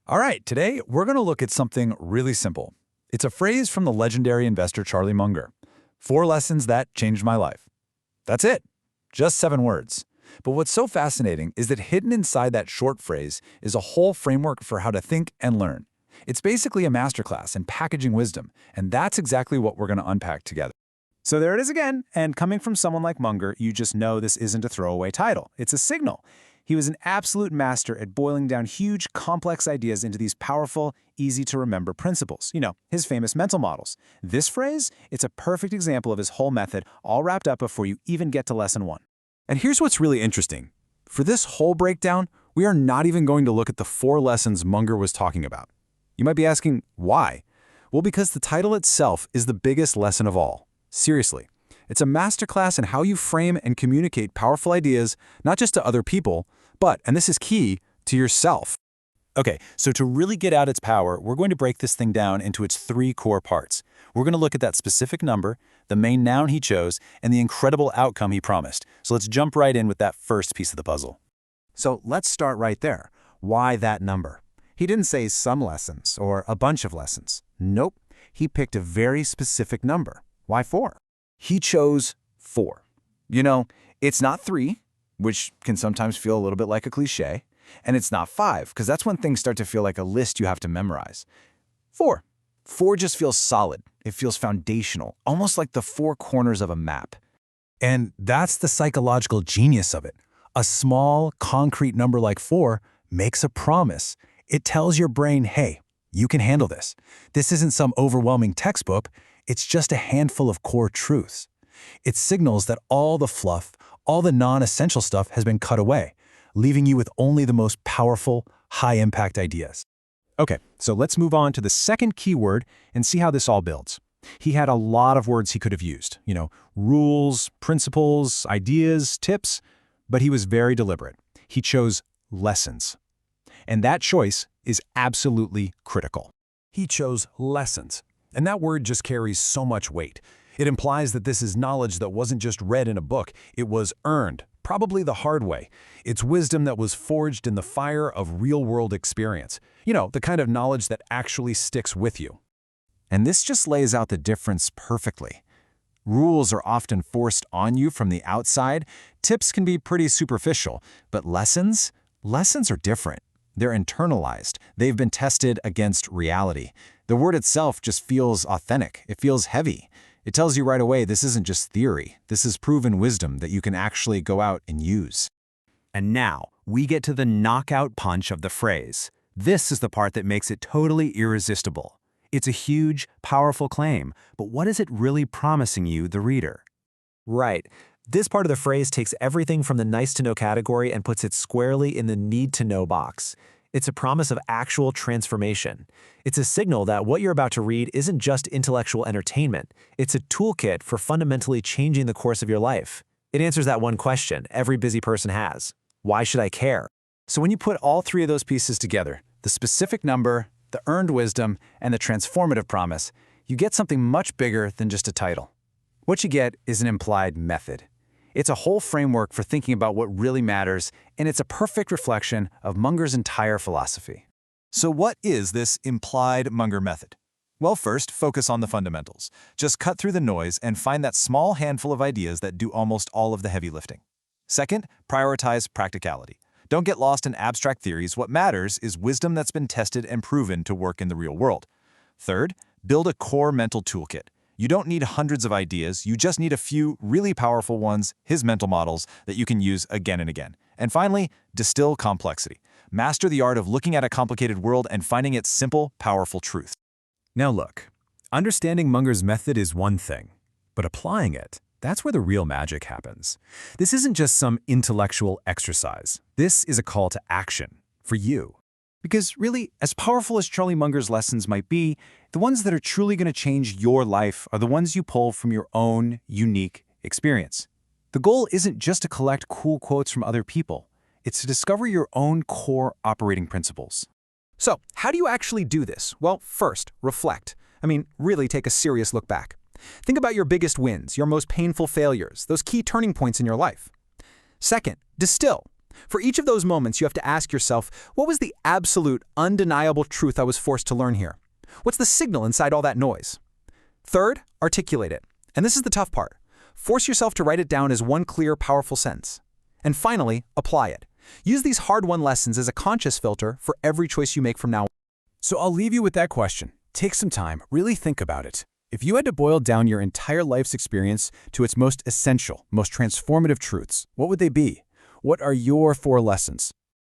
All right, today we're going to look at something really simple. It's a phrase from the legendary investor Charlie Munger. 4 lessons that changed my life. That's it. Just 7 words. But what's so fascinating is that hidden inside that short phrase is a whole framework for how to think and learn. It's basically a masterclass in packaging wisdom, and that's exactly what we're going to unpack together. So there it is again, and coming from someone like Munger, you just know this isn't a throwaway title. It's a signal. He was an absolute master at boiling down huge, complex ideas into these powerful, easy-to-remember principles. His famous mental models. This phrase, it's a perfect example of his whole method, all wrapped up before you even get to lesson 1. And here's what's really interesting. For this whole breakdown, we are not even going to look at the 4 lessons Munger was talking about. You might be asking, why? Well, because the title itself is the biggest lesson of all. Seriously. It's a masterclass in how you frame and communicate powerful ideas, not just to other people, but, and this is key, to yourself. Okay, so to really get out its power, we're going to break this thing down into its 3 core parts. We're going to look at that specific number, the main noun he chose, and the incredible outcome he promised. So let's jump right in with that first piece of the puzzle. So let's start right there. Why that number? He didn't say some lessons or a bunch of lessons. Nope, he picked a very specific number. Why 4? He chose 4. It's not 3, which can sometimes feel a little bit like a cliche, and it's not 5, because that's when things start to feel like a list you have to memorize. 4. 4 just feels solid. It feels foundational, almost like the 4 corners of a map. And that's the psychological genius of it. A small, concrete number like 4 makes a promise. It tells your brain, hey, you can handle this. This isn't some overwhelming textbook. It's just a handful of core truths. It signals that all the fluff, all the non-essential stuff has been cut away, leaving you with only the most powerful, high-impact ideas. Okay, so let's move on to the second keyword and see how this all builds. He had a lot of words he could have used, rules, principles, ideas, tips, but he was very deliberate. He chose lessons. And that choice is absolutely critical. He chose lessons. And that word just carries so much weight. It implies that this is knowledge that wasn't just read in a book, it was earned, probably the hard way. It's wisdom that was forged in the fire of real-world experience. The kind of knowledge that actually sticks with you. And this just lays out the difference perfectly. Rules are often forced on you from the outside. Tips can be pretty superficial, but lessons are different. They're internalized. They've been tested against reality. The word itself just feels authentic. It feels heavy. It tells you right away this isn't just theory. This is proven wisdom that you can actually go out and use. And now, we get to the knockout punch of the phrase. This is the part that makes it totally irresistible. It's a huge, powerful claim, but what is it really promising you, the reader? Right. This part of the phrase takes everything from the nice-to-know category and puts it squarely in the need-to-know box. It's a promise of actual transformation. It's a signal that what you're about to read isn't just intellectual entertainment. It's a toolkit for fundamentally changing the course of your life. It answers that one question every busy person has. Why should I care? So when you put all 3 of those pieces together, the specific number, the earned wisdom, and the transformative promise, you get something much bigger than just a title. What you get is an implied method. It's a whole framework for thinking about what really matters, and it's a perfect reflection of Munger's entire philosophy. So what is this implied Munger method? Well, first, focus on the fundamentals. Just cut through the noise and find that small handful of ideas that do almost all of the heavy lifting. Second, prioritize practicality. Don't get lost in abstract theories. What matters is wisdom that's been tested and proven to work in the real world. Third, build a core mental toolkit. You don't need hundreds of ideas, you just need a few really powerful ones, his mental models, that you can use again and again. And finally, distill complexity. Master the art of looking at a complicated world and finding its simple, powerful truth. Now look, understanding Munger's method is one thing, but applying it, that's where the real magic happens. This isn't just some intellectual exercise. This is a call to action for you. Because really, as powerful as Charlie Munger's lessons might be, the ones that are truly going to change your life are the ones you pull from your own unique experience. The goal isn't just to collect cool quotes from other people. It's to discover your own core operating principles. So, how do you actually do this? Well, first, reflect. Really take a serious look back. Think about your biggest wins, your most painful failures, those key turning points in your life. Second, distill. For each of those moments, you have to ask yourself, what was the absolute, undeniable truth I was forced to learn here? What's the signal inside all that noise? Third, articulate it. And this is the tough part. Force yourself to write it down as one clear, powerful sentence. And finally, apply it. Use these hard-won lessons as a conscious filter for every choice you make from now on. So I'll leave you with that question. Take some time, really think about it. If you had to boil down your entire life's experience to its most essential, most transformative truths, what would they be? What are your 4 lessons?